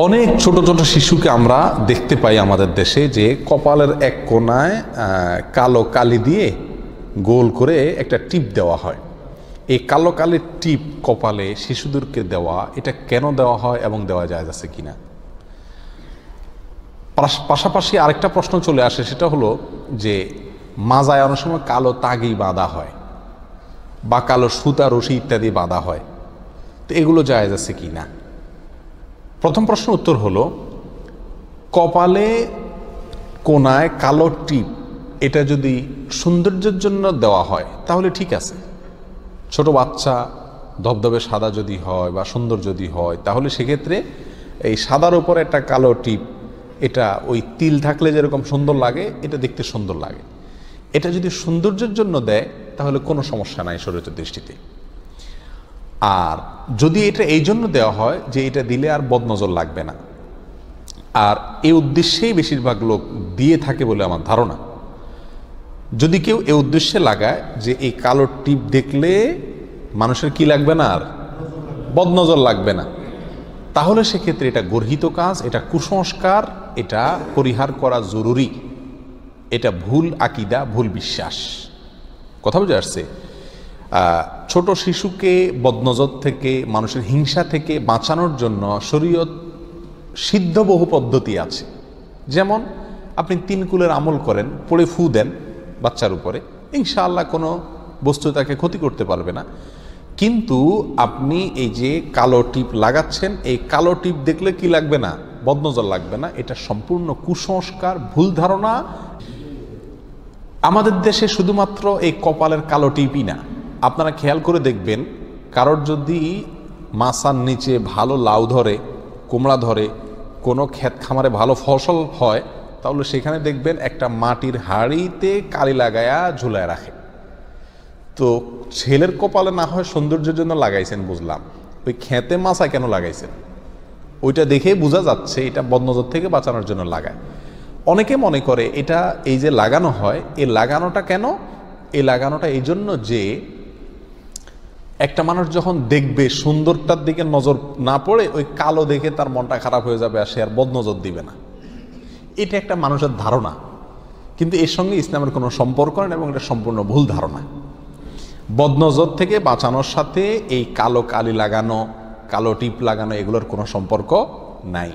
অনেক ছোট ছোট শিশুকে আমরা দেখতে পাই আমাদের দেশে যে কপালের এক কোণায় কালো কালি দিয়ে গোল করে একটা টিপ দেওয়া হয়। এই কালো কালির টিপ কপালে শিশুদেরকে দেওয়া, এটা কেন দেওয়া হয় এবং দেওয়া যায় আছে কিনা। পাশাপাশি আরেকটা প্রশ্ন চলে আসে, সেটা হলো যে মাজায় অনেক সময় কালো তাগি বাঁধা হয় বা কালো সুতা রশি ইত্যাদি বাঁধা হয়, তো এগুলো জায়েজ আছে কিনা। প্রথম প্রশ্ন উত্তর হলো, কপালে কোণায় কালো টিপ এটা যদি সৌন্দর্যের জন্য দেওয়া হয় তাহলে ঠিক আছে। ছোট বাচ্চা ধবধবে সাদা যদি হয় বা সুন্দর যদি হয়, তাহলে সেক্ষেত্রে এই সাদার উপরে একটা কালো টিপ, এটা ওই তিল থাকলে যেরকম সুন্দর লাগে, এটা দেখতে সুন্দর লাগে। এটা যদি সৌন্দর্যের জন্য দেয় তাহলে কোনো সমস্যা নাই শরীয়তের দৃষ্টিতে। আর যদি এটা এই জন্য দেওয়া হয় যে এটা দিলে আর বদনজর লাগবে না, আর এই উদ্দেশ্যেই বেশিরভাগ লোক দিয়ে থাকে বলে আমার ধারণা। যদি কেউ এই উদ্দেশ্যে লাগায় যে এই কালো টিপ দেখলে মানুষের কি লাগবে না, আর বদনজর লাগবে না, তাহলে সেক্ষেত্রে এটা গর্হিত কাজ, এটা কুসংস্কার, এটা পরিহার করা জরুরি। এটা ভুল আকীদা, ভুল বিশ্বাস। কথা বুঝে আসছে? ছোট শিশুকে বদনজর থেকে, মানুষের হিংসা থেকে বাঁচানোর জন্য শরীয়ত সিদ্ধ বহু পদ্ধতি আছে। যেমন আপনি 3 কুলের আমল করেন, পড়ে ফু দেন বাচ্চার উপরে, ইনশাআল্লাহ কোনো বস্তু তাকে ক্ষতি করতে পারবে না। কিন্তু আপনি এই যে কালো টিপ লাগাচ্ছেন, এই কালো টিপ দেখলে কি লাগবে না, বদনজর লাগবে না, এটা সম্পূর্ণ কুসংস্কার, ভুল ধারণা। আমাদের দেশে শুধুমাত্র এই কপালের কালো টিপই না, আপনারা খেয়াল করে দেখবেন, কারোর যদি মাছার নিচে ভালো লাউ ধরে, কুমড়া ধরে, কোনো ক্ষেত খামারে ভালো ফসল হয়, তাহলে সেখানে দেখবেন একটা মাটির হাঁড়িতে কালি লাগায়া ঝুলায় রাখে। তো ছেলের কপালে না হয় সৌন্দর্যের জন্য লাগাইছেন বুঝলাম, ওই খেতে মাছা কেন লাগাইছেন? ওইটা দেখে বোঝা যাচ্ছে এটা বদনজর থেকে বাঁচানোর জন্য লাগায়। অনেকে মনে করে এটা এই যে লাগানো হয়, এই লাগানোটা কেন? এই লাগানোটা এই জন্য যে একটা মানুষ যখন দেখবে সুন্দরটার দিকে নজর না পড়ে ওই কালো দেখে তার মনটা খারাপ হয়ে যাবে আর সে আর বদনজর দিবে না। এটা একটা মানুষের ধারণা, কিন্তু এর সঙ্গে ইসলামের কোনো সম্পর্ক নেই এবং এটা সম্পূর্ণ ভুল ধারণা। বদনজর থেকে বাঁচানোর সাথে এই কালো কালি লাগানো, কালো টিপ লাগানো এগুলোর কোনো সম্পর্ক নাই।